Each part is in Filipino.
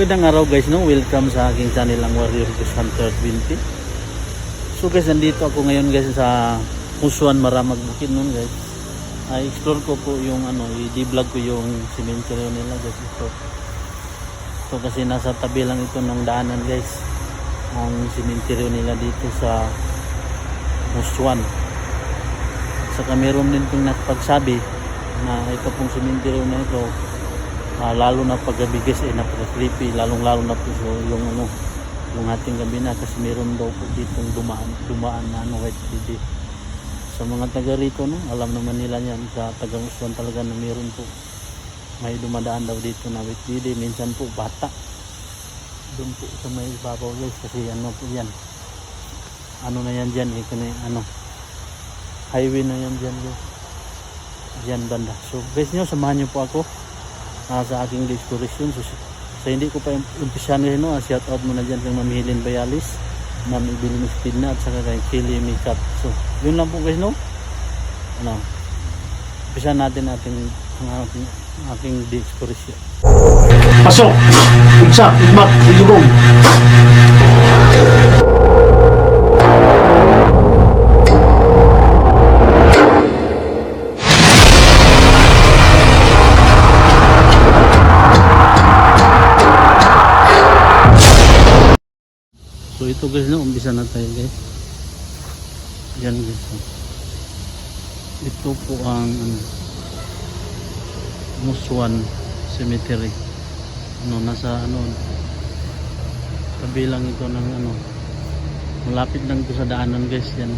Magandang araw guys, no? Welcome sa aking channel ang Warrior Ghost Hunter 20. So guys, nandito ako ngayon guys sa Pusuan Maramag Bukid nun guys. I-explore ko po yung i-vlog ko yung cemetery nila guys ito. So kasi nasa tabi lang ito ng daanan guys. Ang cemetery nila dito sa Pusuan. Saka meron din pong nakapagsabi na ito pong cemetery na ito lalo na paggabigas napaka-creepy, lalong na po yung ating gabi na kasi meron daw po ditong dumaan na white lady. Sa mga taga rito, no, alam naman nila yan, sa taga Pusuan talaga na meron po may dumadaan daw dito na white lady, minsan po bata doon po sa may babaw guys kasi po yan, na yan dyan highway na yan dyan guys, dyan banda. So guys nyo, samahan nyo po ako sa aking exploration. So hindi ko pa umpisahan ngayon, shout out muna dyan kay Ma'am Helen Bayalis, Ma'am Ibilin Speedna at saka kay Kelly Makeup. So yun lang po guys, no, umpisahan natin aking exploration. Pasok! Igsak! Igmat! Igugong! So ito guys, no, umpisa na tayo guys. Yan guys. Ito po ang Pusuan Cemetery. Nasa tabi lang ito ng malapit lang ito sa daanan guys, yan.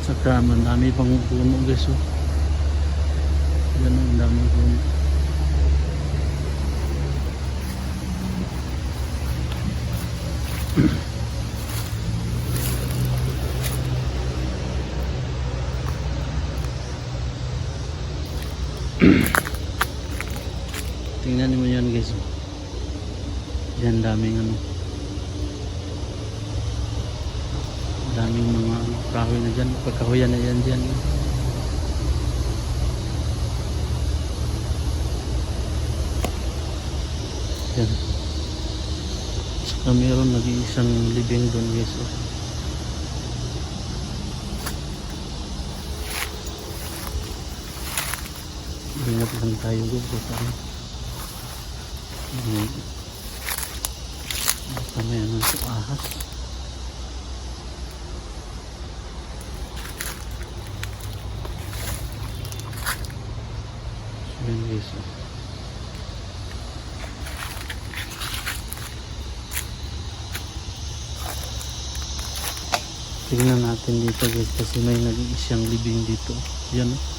Saka marami pang puno guys, oh. Yan, ang dami puno. Tingnan mo yan guys, yan daming daming mga kahoy na dyan, pagkahoyan na yan dyan. Yan, saka meron nag-iisang libing doon guys, oh. Ingat lang tayo guys, baka may sa ahas. So yan guys, oh. Tingnan natin dito guys kasi may nag-iisang libing dito. Yan, oh.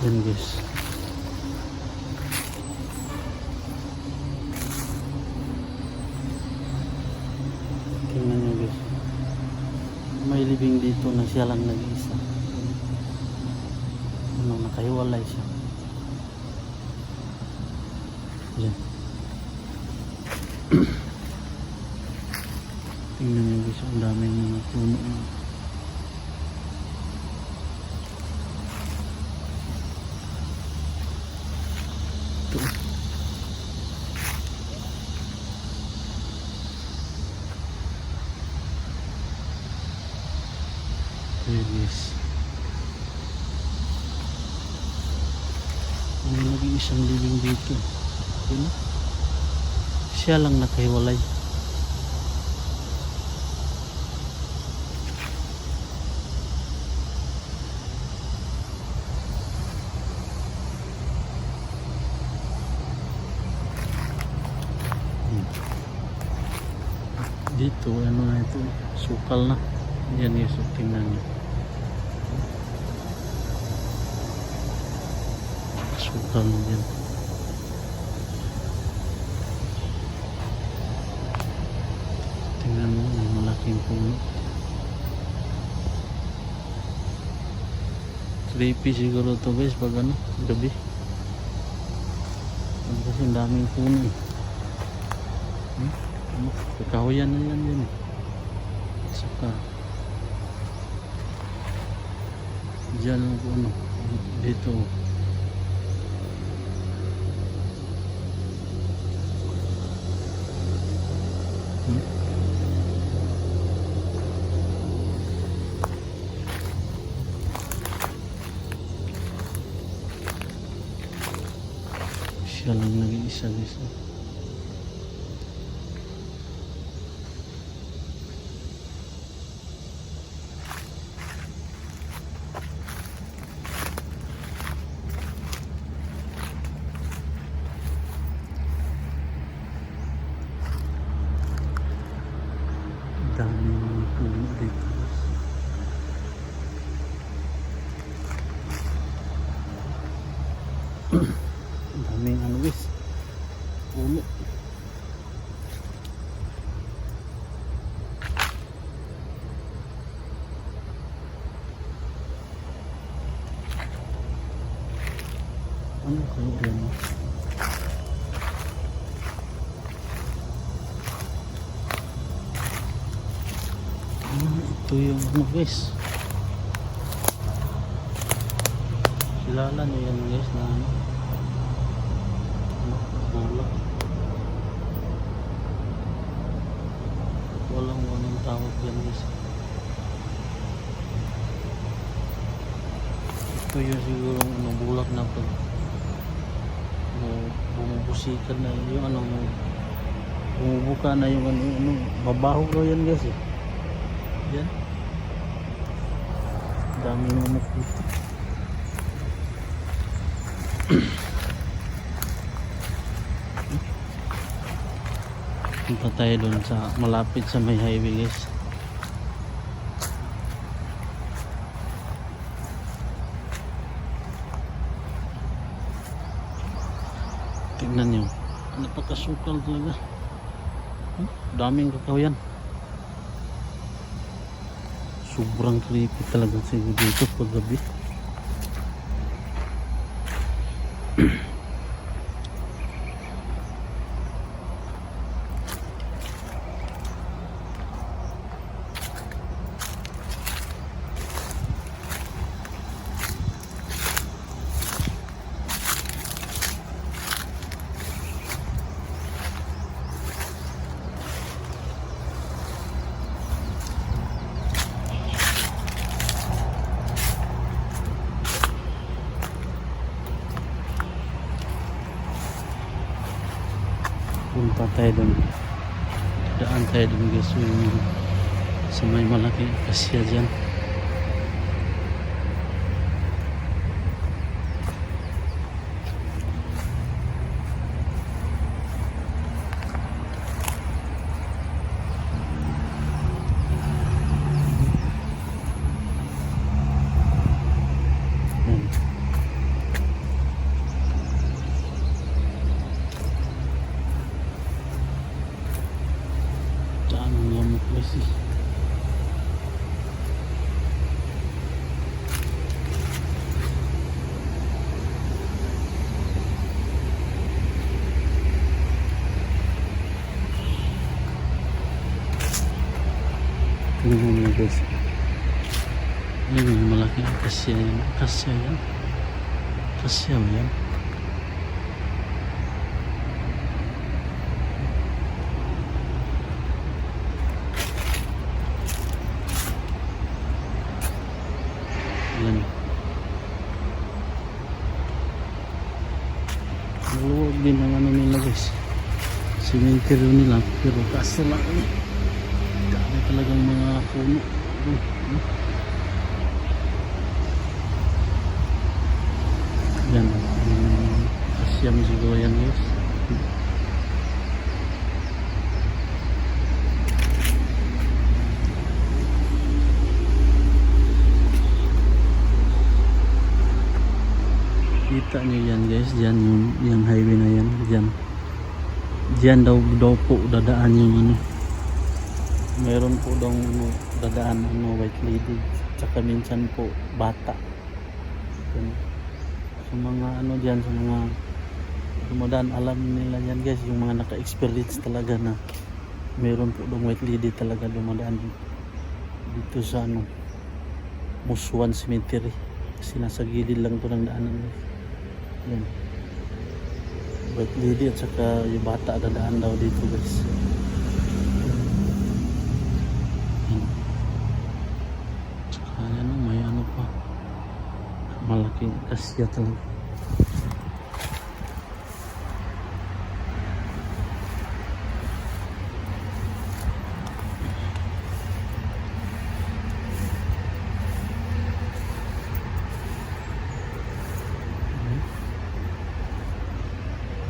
Yan guys. Tingnan nyo guys. May libing dito na siya lang nag-iisa. Nakahiwalay siya. Yan. Tingnan nyo guys. Ang daming mga puno. Yes. May nag-iisang living dito. Yun, siya lang nakahiwalay. Dito na ito, sukal na. Yan guys, tingnan nyo. Sukal na dyan. Tingnan mo, may malaking puno. Creepy siguro to guys pag gabi. Kasi ang daming puno eh. Ano, kakahuyan na yan din eh. Saka dyan lang po ano, dito. Siya lang nag-iisa guys. Daming puno dito. Daming ano guys, puno. Ano kayo dyan? Ito yung ano guys, kilala nyo yan guys na ano, bulak. Walang anong tawag yan guys. Ito yung siguro ano, bulak na pag bumubusikan na yung ano, bumubuka na yung ano, mabaho ko yan guys eh. Yan. Dami namok dito. Punta tayo doon sa malapit sa may highway guys. Tignan nyo, napakasukal talaga. Daming kakahuyan. Sobrang creepy talaga siguro dito pag gabi. Punta tayo doon. Daan tayo doon guys. Yung sa may malaking kasya dyan. Tingnan nyo guys. Yun yung malaking kasya yan. Kasya yan. Kasya yan. Yan. Maluwag din ang ano nila guys. Cemetery nila. Pero kaso lang dami talagang mga puno. Yan. Asyam siguro yan guys. Kita nyo yan guys. Diyan yung highway na yan. Diyan daw po dadaan yung ano. Meron po daw dadaan white lady, tsaka minsan po bata. Sa mga ano diyan, sa mga dumadaan, alam nila yan guys, yung mga naka-experience talaga na meron po dong white lady talaga dumadaan dito sa ano, Muswan Cemetery, kasi nasa gilid lang to ng daanan guys. Yan, white lady at saka yung bata dadaan daw dito guys. Yan. Tsaka yan, may ano pa, malaking kasya talaga.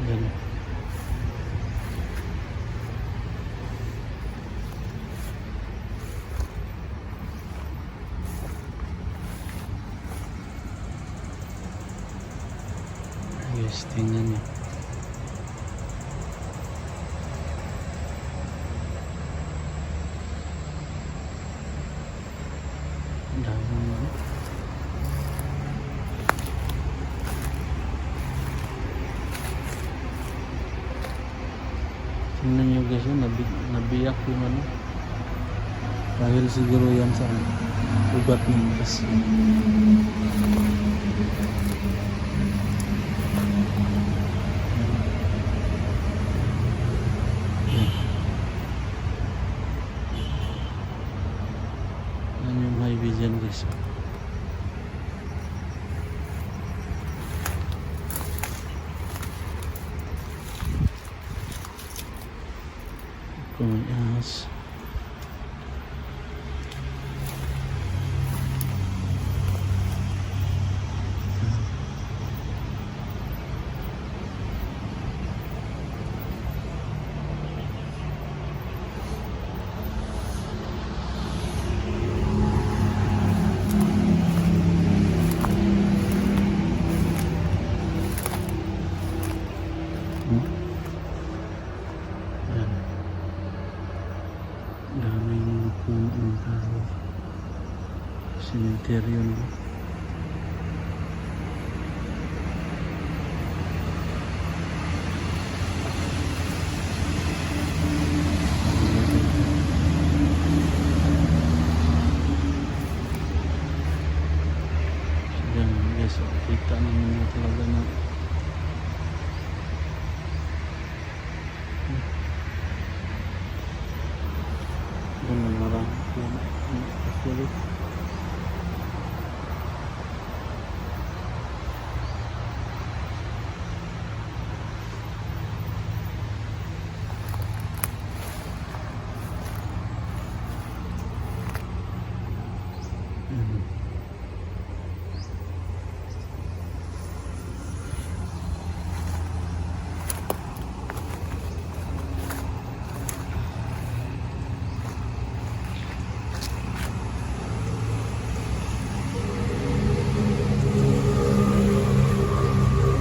Yan. Guys, tingnan nyo. Ang dami nyo. Tingnan nyo guys, nabiyak yung ano. Dahil siguro yan sa ano, ugat ng kasi. Yan yung highway dyan guys. Kung ahas. Yan. Daming puno tao. Cemetery yun. Yan guys, kita naman talaga na doon marami yan. Actually,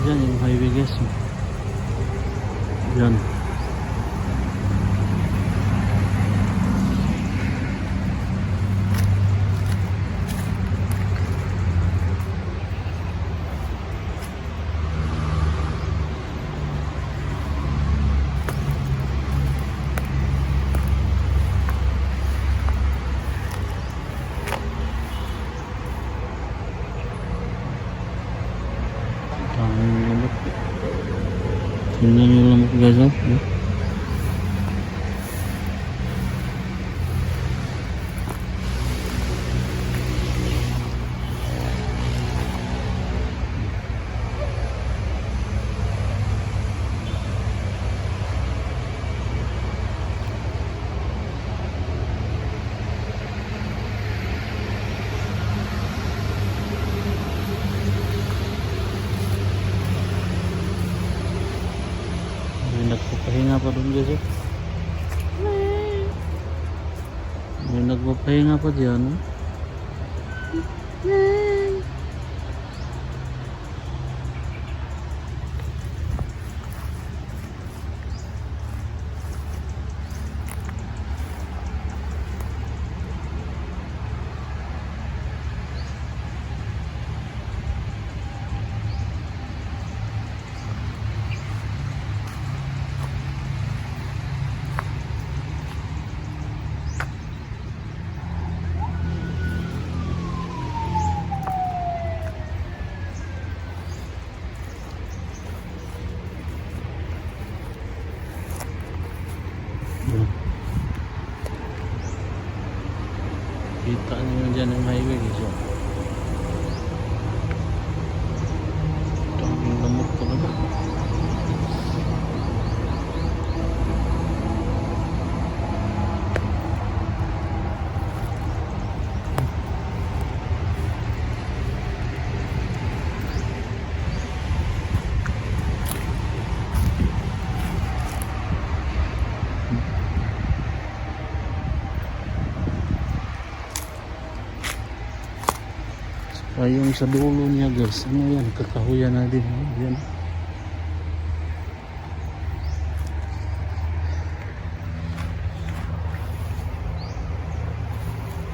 yan yung highway guys. Yan. Daming lamok. Tingnan yung lamok guys. Oh. May nagpapahinga pa doon guys. May nagpapahinga pa dyan. Yan. Kita nyo dyan ang highway guys. Oh. Daming lamok talaga. Yung sa dulo niya guys, ano yan, kakahuyan na din. Yan.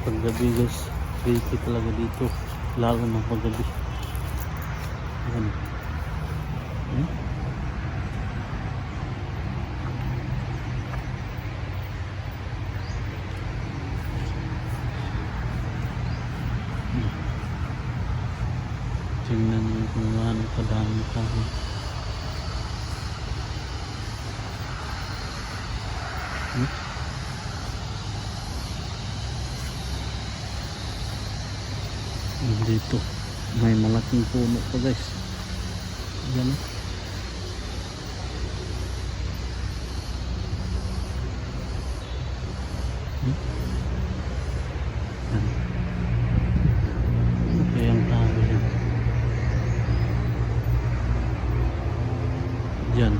Paggabi guys, creepy talaga dito, lalo na paggabi. Yan. Hmm? Tingnan nyo kung gaano kadami tayo. Dito may malaking puno pa guys. Yan. Yan. Okay ang tao yan. Diyan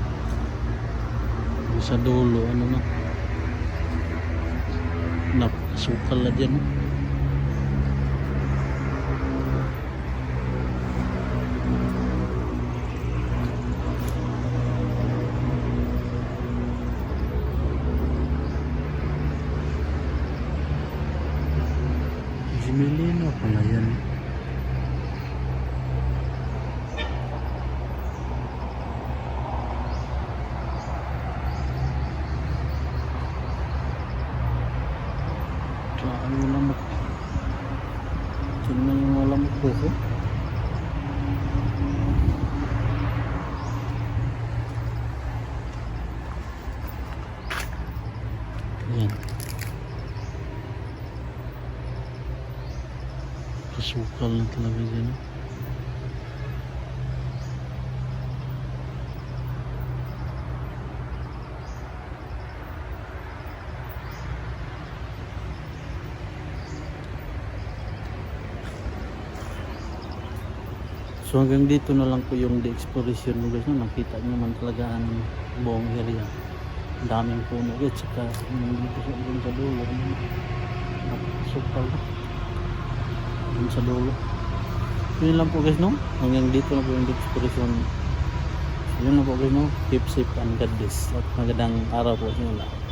sa dulo ano na napasukal na dyan. Jimilino pala yan. Ano lamok? Tingnan yung mga lamok po ko. Yan. Kasukal na talaga dyan. So hanggang dito na lang po yung de-exploration mo guys. Nakita nyo naman talaga ang buong area. Ang daming puno guys. Saka dito sa dulo. Napasukal na. Dito sa dulo. Yun lang po guys no. Hanggang dito na po yung de-exploration. Yun na po guys no. Keep safe and God bless. At magandang araw po sa inyo lahat.